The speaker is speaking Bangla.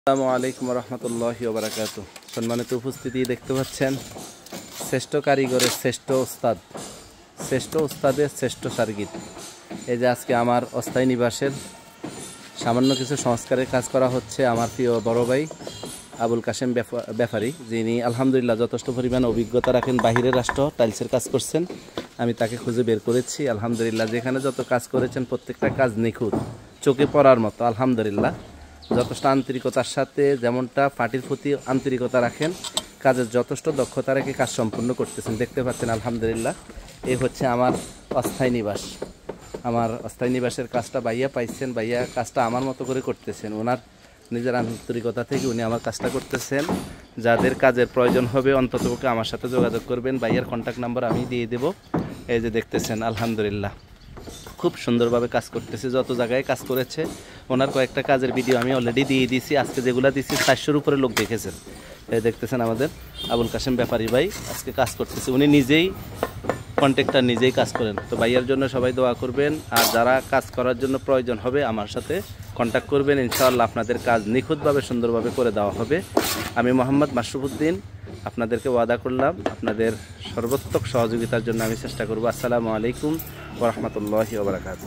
আসসালামু আলাইকুম রহমতুল্লাহি ওয়া বারাকাতুহু। সম্মানিত উপস্থিতি, দেখতে পাচ্ছেন শ্রেষ্ঠ কারিগরের শ্রেষ্ঠ ওস্তাদ, শ্রেষ্ঠ ওস্তাদের শ্রেষ্ঠ সার্গিত। এই যে আজকে আমার অস্থায়ী নিবাসের সামান্য কিছু সংস্কারের কাজ করা হচ্ছে। আমার প্রিয় বড় ভাই আবুল কাশেম ব্যাপারী, যিনি আলহামদুলিল্লাহ যথেষ্ট পরিমাণ অভিজ্ঞতা রাখেন, বাহিরের রাষ্ট্র টাইলসের কাজ করছেন। আমি তাকে খুঁজে বের করেছি। আলহামদুলিল্লাহ যেখানে যত কাজ করেছেন প্রত্যেকটা কাজ নিখুঁত, চোখে পড়ার মতো। আলহামদুলিল্লাহ যথেষ্ট আন্তরিকতার সাথে, যেমনটা পার্টির প্রতি আন্তরিকতা রাখেন, কাজের যথেষ্ট দক্ষতা রেখে কাজ সম্পূর্ণ করতেছেন। দেখতে পাচ্ছেন আলহামদুলিল্লাহ। এই হচ্ছে আমার অস্থায়ী নিবাস। আমার অস্থায়ী নিবাসের কাজটা ভাইয়া পাইছেন। ভাইয়া কাজটা আমার মতো করে করতেছেন, ওনার নিজের আন্তরিকতা থেকে উনি আমার কাজটা করতেছেন। যাদের কাজের প্রয়োজন হবে অন্ততপক্ষে আমার সাথে যোগাযোগ করবেন। ভাইয়ার কন্ট্যাক্ট নাম্বার আমি দিয়ে দেবো। এই যে দেখতেছেন আলহামদুলিল্লাহ খুব সুন্দরভাবে কাজ করতেছে। যত জায়গায় কাজ করেছে ওনার কয়েকটা কাজের ভিডিও আমি অলরেডি দিয়ে দিয়েছি। আজকে যেগুলো দিচ্ছি 400-র উপরে লোক দেখেছেন। এই দেখতেছেন আমাদের আবুল কাশেম ব্যাপারী ভাই আজকে কাজ করতেছে। উনি নিজেই কন্ট্রাক্টর, নিজেই কাজ করেন। তো ভাইয়ার জন্য সবাই দোয়া করবেন। আর যারা কাজ করার জন্য প্রয়োজন হবে আমার সাথে কন্ট্যাক্ট করবেন। ইনশাআল্লাহ আপনাদের কাজ নিখুঁতভাবে সুন্দরভাবে করে দেওয়া হবে। আমি মোহাম্মদ মাশরুফউদ্দিন আপনাদেরকে ওয়াদা করলাম আপনাদের সর্বোত্তম সহযোগিতার জন্য আমি চেষ্টা করব। আসসালামু আলাইকুম ওয়া রাহমাতুল্লাহি ওয়া বারাকাতুহু।